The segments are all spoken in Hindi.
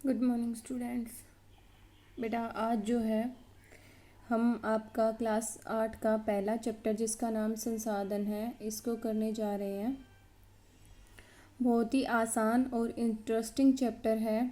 Good morning students. बेटा आज जो है हम आपका क्लास 8 का पहला चैप्टर जिसका नाम संसाधन है इसको करने जा रहे हैं। बहुत ही आसान और इंटरेस्टिंग चैप्टर है।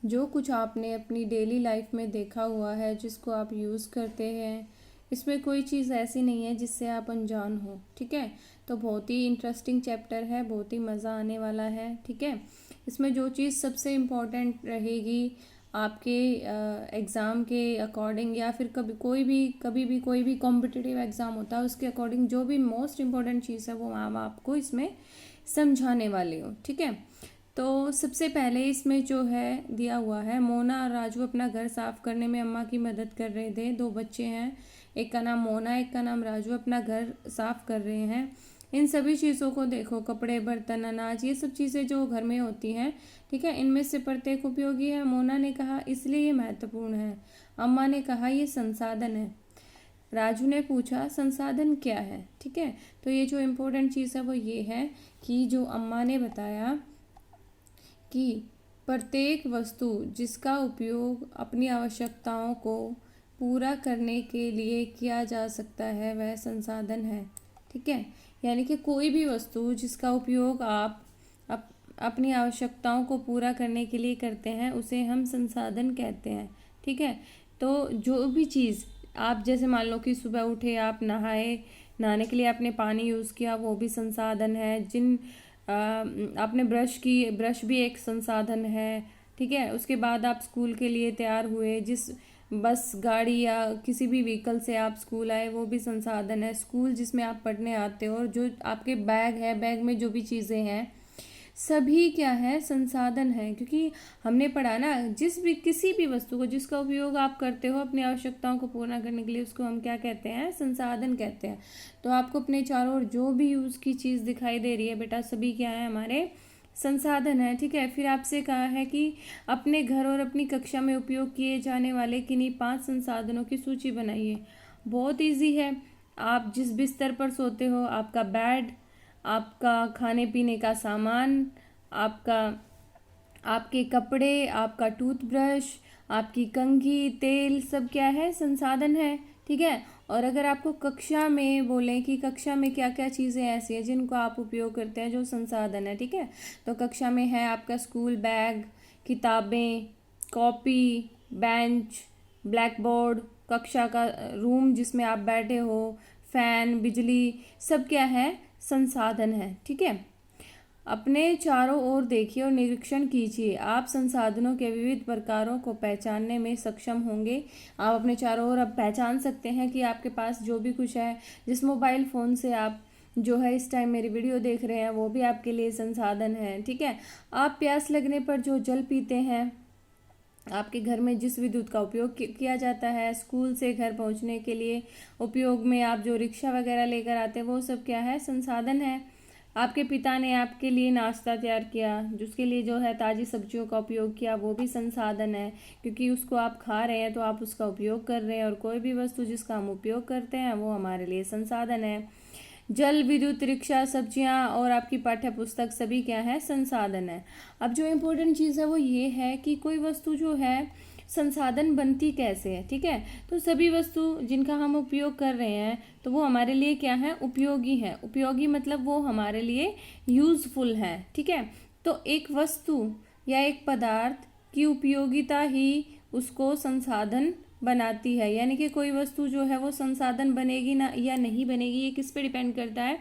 जो कुछ आपने अपनी डेली लाइफ में देखा हुआ है, जिसको आप यूज़ करते हैं, इसमें कोई चीज़ ऐसी नहीं है जिससे आप अनजान हो। ठीक है, तो बहुत ही इंटरेस्टिंग चैप्टर है, बहुत ही मज़ा आने वाला है। ठीक है, इसमें जो चीज़ सबसे इम्पोर्टेंट रहेगी आपके एग्ज़ाम के अकॉर्डिंग, या फिर कभी भी कोई भी कॉम्पिटिटिव एग्ज़ाम होता है उसके अकॉर्डिंग जो भी मोस्ट इम्पॉर्टेंट चीज़ है वो हम आपको इसमें समझाने वाले हो। ठीक है, तो सबसे पहले इसमें जो है दिया हुआ है, मोना और राजू अपना घर साफ करने में अम्मा की मदद कर रहे थे। दो बच्चे हैं, एक का नाम मोना, एक का नाम राजू, अपना घर साफ कर रहे हैं। इन सभी चीज़ों को देखो, कपड़े, बर्तन, अनाज, ये सब चीज़ें जो घर में होती हैं, ठीक है, इनमें से प्रत्येक उपयोगी है। मोना ने कहा इसलिए ये महत्वपूर्ण है। अम्मा ने कहा ये संसाधन है। राजू ने पूछा संसाधन क्या है। ठीक है, तो ये जो इम्पोर्टेंट चीज़ है वो ये है कि जो अम्मा ने बताया कि प्रत्येक वस्तु जिसका उपयोग अपनी आवश्यकताओं को पूरा करने के लिए किया जा सकता है वह संसाधन है। ठीक है, यानी कि कोई भी वस्तु जिसका उपयोग आप अपनी आवश्यकताओं को पूरा करने के लिए करते हैं उसे हम संसाधन कहते हैं। ठीक है, तो जो भी चीज़ आप, जैसे मान लो कि सुबह उठे, आप नहाने के लिए आपने पानी यूज़ किया, वो भी संसाधन है। आपने ब्रश भी एक संसाधन है। ठीक है, उसके बाद आप स्कूल के लिए तैयार हुए, जिस बस, गाड़ी या किसी भी व्हीकल से आप स्कूल आए वो भी संसाधन है। स्कूल जिसमें आप पढ़ने आते हो, और जो आपके बैग है, बैग में जो भी चीज़ें हैं सभी क्या है, संसाधन है। क्योंकि हमने पढ़ा ना, किसी भी वस्तु को जिसका उपयोग आप करते हो अपनी आवश्यकताओं को पूरा करने के लिए, उसको हम क्या कहते हैं, संसाधन कहते हैं। तो आपको अपने चारों ओर जो भी यूज़ की चीज़ दिखाई दे रही है बेटा, सभी क्या है, हमारे संसाधन है। ठीक है, फिर आपसे कहा है कि अपने घर और अपनी कक्षा में उपयोग किए जाने वाले किन्हीं 5 संसाधनों की सूची बनाइए। बहुत ईजी है। आप जिस बिस्तर पर सोते हो, आपका बेड, आपका खाने पीने का सामान, आपका आपके कपड़े, आपका टूथब्रश, आपकी कंघी, तेल, सब क्या है, संसाधन है। ठीक है, और अगर आपको कक्षा में बोलें कि कक्षा में क्या क्या चीज़ें ऐसी हैं जिनको आप उपयोग करते हैं जो संसाधन है, ठीक है, तो कक्षा में है आपका स्कूल बैग, किताबें, कॉपी, बेंच, ब्लैक बोर्ड, कक्षा का रूम जिसमें आप बैठे हो, फैन, बिजली, सब क्या है, संसाधन है। ठीक है, अपने चारों ओर देखिए और निरीक्षण कीजिए। आप संसाधनों के विविध प्रकारों को पहचानने में सक्षम होंगे। आप अपने चारों ओर अब पहचान सकते हैं कि आपके पास जो भी कुछ है, जिस मोबाइल फ़ोन से आप जो है इस टाइम मेरी वीडियो देख रहे हैं, वो भी आपके लिए संसाधन है। ठीक है, आप प्यास लगने पर जो जल पीते हैं, आपके घर में जिस विद्युत का उपयोग किया जाता है, स्कूल से घर पहुंचने के लिए उपयोग में आप जो रिक्शा वगैरह लेकर आते हैं, वो सब क्या है, संसाधन है। आपके पिता ने आपके लिए नाश्ता तैयार किया, जिसके लिए जो है ताज़ी सब्जियों का उपयोग किया, वो भी संसाधन है। क्योंकि उसको आप खा रहे हैं तो आप उसका उपयोग कर रहे हैं, और कोई भी वस्तु जिसका हम उपयोग करते हैं वो हमारे लिए संसाधन है। जल, विद्युत, रिक्शा, सब्जियां और आपकी पाठ्य पुस्तक सभी क्या है, संसाधन है। अब जो इम्पोर्टेंट चीज़ है वो ये है कि कोई वस्तु जो है संसाधन बनती कैसे है। ठीक है, तो सभी वस्तु जिनका हम उपयोग कर रहे हैं तो वो हमारे लिए क्या है, उपयोगी है। उपयोगी मतलब वो हमारे लिए यूजफुल है। ठीक है, तो एक वस्तु या एक पदार्थ की उपयोगिता ही उसको संसाधन बनाती है। यानी कि कोई वस्तु जो है वो संसाधन बनेगी ना या नहीं बनेगी, ये किस पे डिपेंड करता है,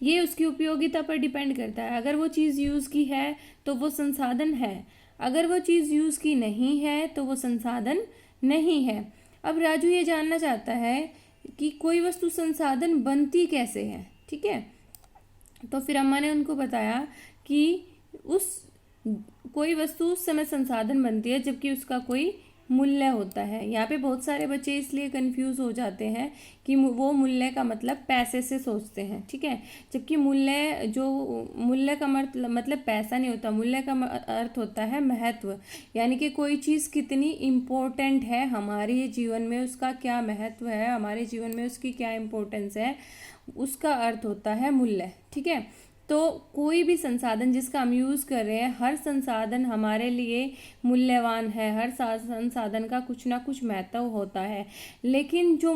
ये उसकी उपयोगिता पर डिपेंड करता है। अगर वो चीज़ यूज़ की है तो वो संसाधन है, अगर वो चीज़ यूज़ की नहीं है तो वो संसाधन नहीं है। अब राजू ये जानना चाहता है कि कोई वस्तु संसाधन बनती कैसे है। ठीक है, तो फिर अम्मा ने उनको बताया कि उस कोई वस्तु उस समय संसाधन बनती है जबकि उसका कोई मूल्य होता है। यहाँ पे बहुत सारे बच्चे इसलिए कंफ्यूज हो जाते हैं कि वो मूल्य का मतलब पैसे से सोचते हैं। ठीक है, जबकि मूल्य का मतलब पैसा नहीं होता। मूल्य का अर्थ होता है महत्व, यानी कि कोई चीज़ कितनी इम्पोर्टेंट है हमारे जीवन में, उसका क्या महत्व है, हमारे जीवन में उसकी क्या इम्पोर्टेंस है, उसका अर्थ होता है मूल्य। ठीक है, तो कोई भी संसाधन जिसका हम यूज़ कर रहे हैं, हर संसाधन हमारे लिए मूल्यवान है, हर संसाधन का कुछ ना कुछ महत्व होता है। लेकिन जो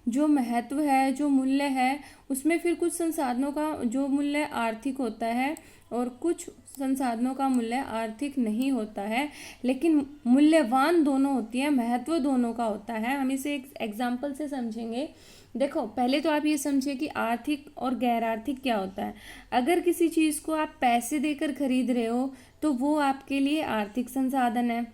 जो महत्व है, जो मूल्य है, उसमें फिर कुछ संसाधनों का जो मूल्य आर्थिक होता है और कुछ संसाधनों का मूल्य आर्थिक नहीं होता है, लेकिन मूल्यवान दोनों होती है, महत्व दोनों का होता है। हम इसे एक एग्जाम्पल से समझेंगे। देखो, पहले तो आप ये समझिए कि आर्थिक और गैर आर्थिक क्या होता है। अगर किसी चीज़ को आप पैसे देकर खरीद रहे हो तो वो आपके लिए आर्थिक संसाधन है।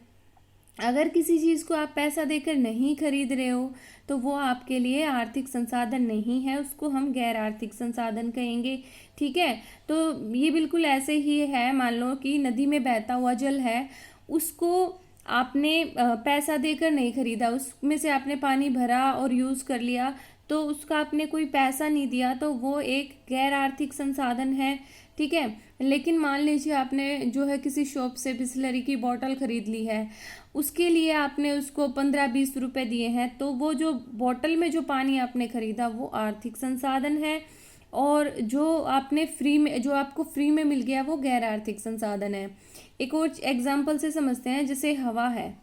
अगर किसी चीज़ को आप पैसा देकर नहीं खरीद रहे हो तो वो आपके लिए आर्थिक संसाधन नहीं है, उसको हम गैर आर्थिक संसाधन कहेंगे। ठीक है, तो ये बिल्कुल ऐसे ही है। मान लो कि नदी में बहता हुआ जल है, उसको आपने पैसा देकर नहीं खरीदा, उसमें से आपने पानी भरा और यूज़ कर लिया, तो उसका आपने कोई पैसा नहीं दिया, तो वो एक गैर आर्थिक संसाधन है। ठीक है, लेकिन मान लीजिए आपने जो है किसी शॉप से बिस्लरी की बोतल खरीद ली है, उसके लिए आपने उसको 15-20 रुपए दिए हैं, तो वो जो बोतल में जो पानी आपने खरीदा वो आर्थिक संसाधन है, और जो आपने फ्री में, जो आपको फ्री में मिल गया, वो गैर आर्थिक संसाधन है। एक और एग्जाम्पल से समझते हैं, जैसे हवा है।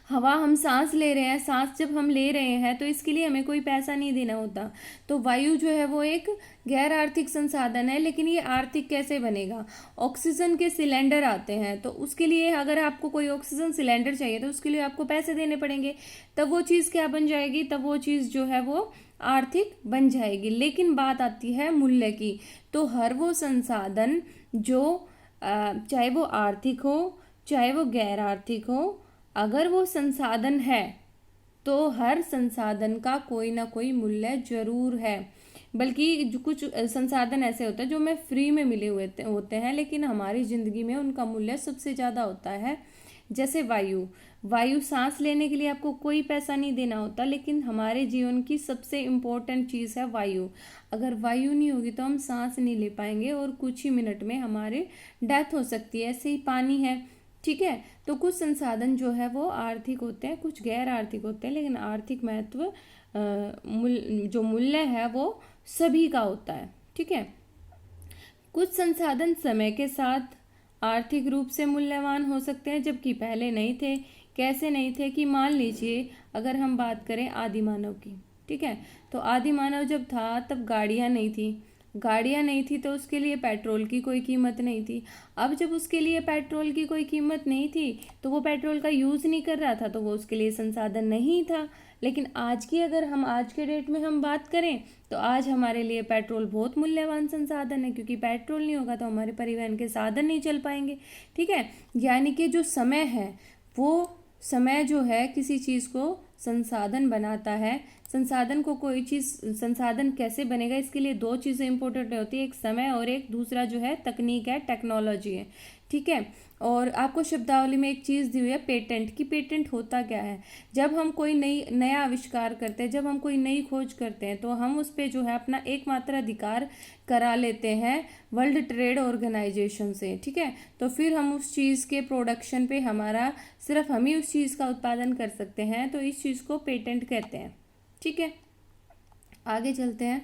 हवा हम सांस ले रहे हैं, सांस जब हम ले रहे हैं तो इसके लिए हमें कोई पैसा नहीं देना होता। तो वायु जो है वो एक गैर आर्थिक संसाधन है, लेकिन ये आर्थिक कैसे बनेगा। ऑक्सीजन के सिलेंडर आते हैं, तो उसके लिए अगर आपको कोई ऑक्सीजन सिलेंडर चाहिए तो उसके लिए आपको पैसे देने पड़ेंगे, तब वो चीज़ क्या बन जाएगी, तब वो चीज़ जो है वो आर्थिक बन जाएगी। लेकिन बात आती है मूल्य की, तो हर वो संसाधन जो चाहे वो आर्थिक हो चाहे वो गैर आर्थिक हो, अगर वो संसाधन है तो हर संसाधन का कोई ना कोई मूल्य जरूर है। बल्कि जो कुछ संसाधन ऐसे होते हैं जो हमें फ्री में मिले हुए होते हैं, लेकिन हमारी ज़िंदगी में उनका मूल्य सबसे ज़्यादा होता है। जैसे वायु, वायु सांस लेने के लिए आपको कोई पैसा नहीं देना होता, लेकिन हमारे जीवन की सबसे इम्पोर्टेंट चीज़ है वायु। अगर वायु नहीं होगी तो हम सांस नहीं ले पाएंगे और कुछ ही मिनट में हमारी डेथ हो सकती है। ऐसे ही पानी है। ठीक है, तो कुछ संसाधन जो है वो आर्थिक होते हैं, कुछ गैर आर्थिक होते हैं, लेकिन आर्थिक महत्व जो मूल्य है वो सभी का होता है। ठीक है, कुछ संसाधन समय के साथ आर्थिक रूप से मूल्यवान हो सकते हैं, जबकि पहले नहीं थे। कैसे नहीं थे, कि मान लीजिए अगर हम बात करें आदि मानव की। ठीक है, तो आदि मानव जब था तब गाड़ियाँ नहीं थी, गाड़ियाँ नहीं थी तो उसके लिए पेट्रोल की कोई कीमत नहीं थी। अब जब उसके लिए पेट्रोल की कोई कीमत नहीं थी तो वो पेट्रोल का यूज़ नहीं कर रहा था, तो वो उसके लिए संसाधन नहीं था। लेकिन आज की, अगर हम आज के डेट में हम बात करें तो आज हमारे लिए पेट्रोल बहुत मूल्यवान संसाधन है, क्योंकि पेट्रोल नहीं होगा तो हमारे परिवहन के साधन नहीं चल पाएंगे। ठीक है, यानी कि जो समय है, वो समय जो है किसी चीज़ को संसाधन बनाता है। संसाधन को कोई चीज़, संसाधन कैसे बनेगा, इसके लिए दो चीज़ें इंपॉर्टेंट होती है, एक समय और एक दूसरा जो है तकनीक है, टेक्नोलॉजी है। ठीक है, और आपको शब्दावली में एक चीज़ दी हुई है पेटेंट, की पेटेंट होता क्या है। जब हम कोई नया आविष्कार करते हैं, जब हम कोई नई खोज करते हैं, तो हम उस पर जो है अपना एकमात्र अधिकार करा लेते हैं वर्ल्ड ट्रेड ऑर्गेनाइजेशन से। ठीक है, तो फिर हम उस चीज़ के प्रोडक्शन पे हमारा, सिर्फ हम ही उस चीज़ का उत्पादन कर सकते हैं, तो इस चीज़ को पेटेंट कहते हैं। ठीक है, आगे चलते हैं।